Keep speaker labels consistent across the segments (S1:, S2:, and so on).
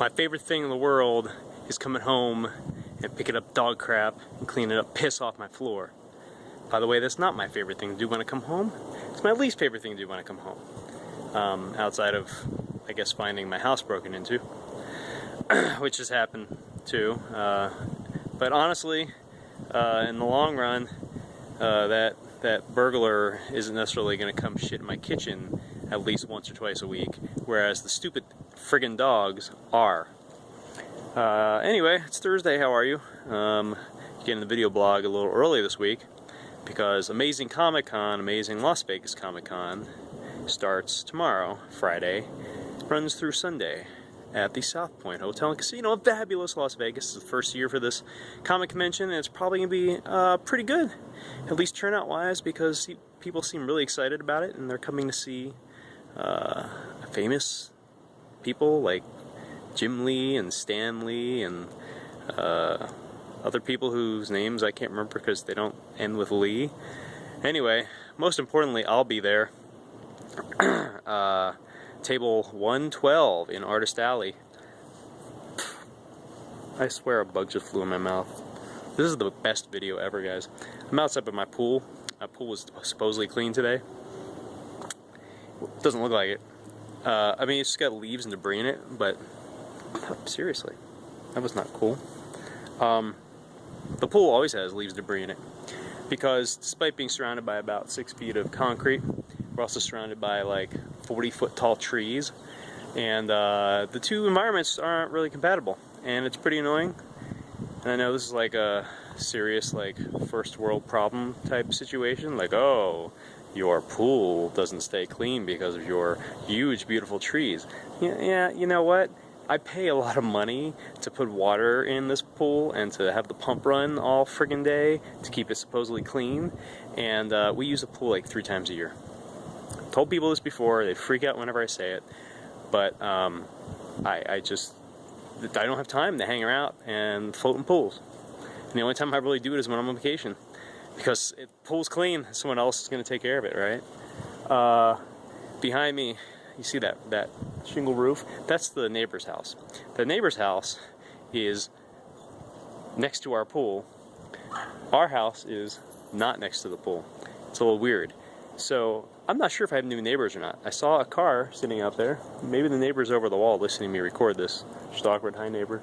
S1: My favorite thing in the world is coming home and picking up dog crap and cleaning up piss off my floor. By the way, that's not my favorite thing to do when I come home. It's my least favorite thing to do when I come home. Outside of, I guess, finding my house broken into, which has happened too. But honestly, in the long run, that burglar isn't necessarily going to come shit in my kitchen at least once or twice a week, whereas the stupid friggin' dogs are. Anyway, it's Thursday. How are you? Getting the video blog a little early this week because Amazing Comic-Con, Amazing Las Vegas Comic-Con starts tomorrow, Friday, runs through Sunday at the South Point Hotel and Casino in fabulous Las Vegas. It's the first year for this comic convention, and it's probably going to be pretty good, at least turnout-wise, because people seem really excited about it, and they're coming to see famous people like Jim Lee and Stan Lee and other people whose names I can't remember because they don't end with Lee. Anyway, most importantly, I'll be there. Table 112 in Artist Alley. I swear a bug just flew in my mouth. This is the best video ever, guys. I'm outside by my pool. My pool was supposedly clean today. Doesn't look like it. I mean, it's just got leaves and debris in it, but seriously, that was not cool. The pool always has leaves and debris in it because despite being surrounded by about 6 feet of concrete, we're also surrounded by like 40-foot tall trees, and the two environments aren't really compatible, and it's pretty annoying. And I know this is like a serious, like, first world problem type situation, like, oh, your pool doesn't stay clean because of your huge, beautiful trees. Yeah, you know what? I pay a lot of money to put water in this pool and to have the pump run all friggin' day to keep it supposedly clean, and we use the pool like 3 times a year. Told people this before, they freak out whenever I say it, but I don't have time to hang around and float in pools. And the only time I really do it is when I'm on vacation, because the pool's clean, someone else is going to take care of it, right? Behind me, you see that shingle roof? That's the neighbor's house. The neighbor's house is next to our pool. Our house is not next to the pool. It's a little weird. So I'm not sure if I have new neighbors or not. I saw a car sitting out there. Maybe the neighbor's over the wall listening to me record this. Just awkward. Hi, neighbor.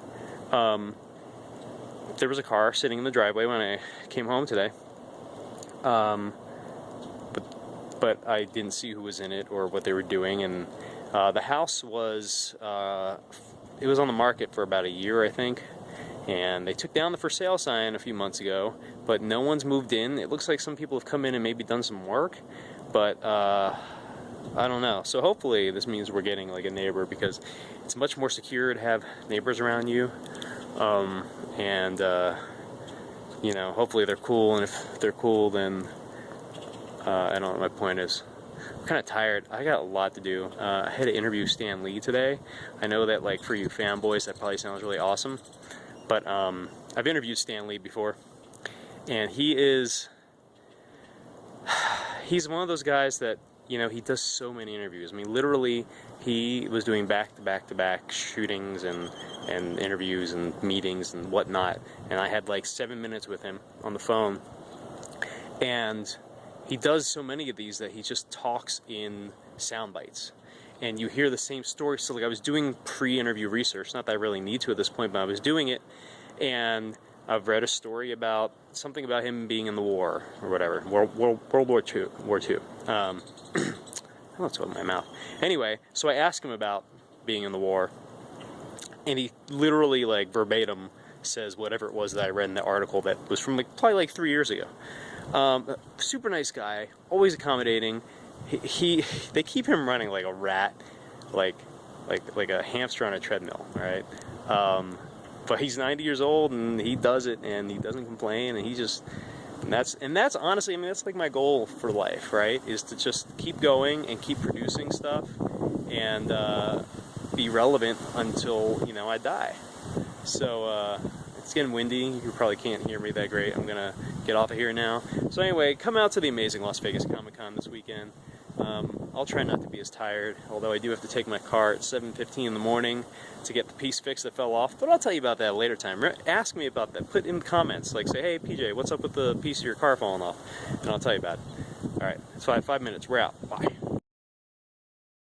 S1: There was a car sitting in the driveway when I came home today. But I didn't see who was in it or what they were doing. And the house was it was on the market for about a year, I think. And they took down the for sale sign a few months ago, but no one's moved in. It looks like some people have come in and maybe done some work, but I don't know. So hopefully this means we're getting like a neighbor, because it's much more secure to have neighbors around you. And you know, hopefully they're cool, and if they're cool, then I don't know what my point is. I'm kind of tired. I got a lot to do. I had to interview Stan Lee today. I know that, like, for you fanboys, that probably sounds really awesome. But I've interviewed Stan Lee before, and he's one of those guys that, you know, he does so many interviews. I mean, literally, he was doing back-to-back shootings and interviews and meetings and whatnot, and I had like 7 minutes with him on the phone, and he does so many of these that he just talks in sound bites. And you hear the same story. So like, I was doing pre-interview research, not that I really need to at this point, but I was doing it, and I've read a story about something about him being in the war or whatever, World War II. I don't know what's in my mouth. Anyway, so I asked him about being in the war, and he literally, like, verbatim says whatever it was that I read in the article that was from probably like 3 years ago. Super nice guy, always accommodating. They keep him running like a rat, like a hamster on a treadmill, right? But he's 90 years old and he does it, and he doesn't complain, and that's honestly, I mean, that's like my goal for life, right? Is to just keep going and keep producing stuff and be relevant until, you know, I die. So it's getting windy. You probably can't hear me that great. I'm gonna get off of here now. So anyway, come out to the Amazing Las Vegas Comic-Con this weekend. I'll try not to be as tired, although I do have to take my car at 7:15 in the morning to get the piece fixed that fell off, but I'll tell you about that a later time. Ask me about that. Put in the comments, like say, hey PJ, what's up with the piece of your car falling off? And I'll tell you about it. Alright, it's 5 minutes. We're out. Bye.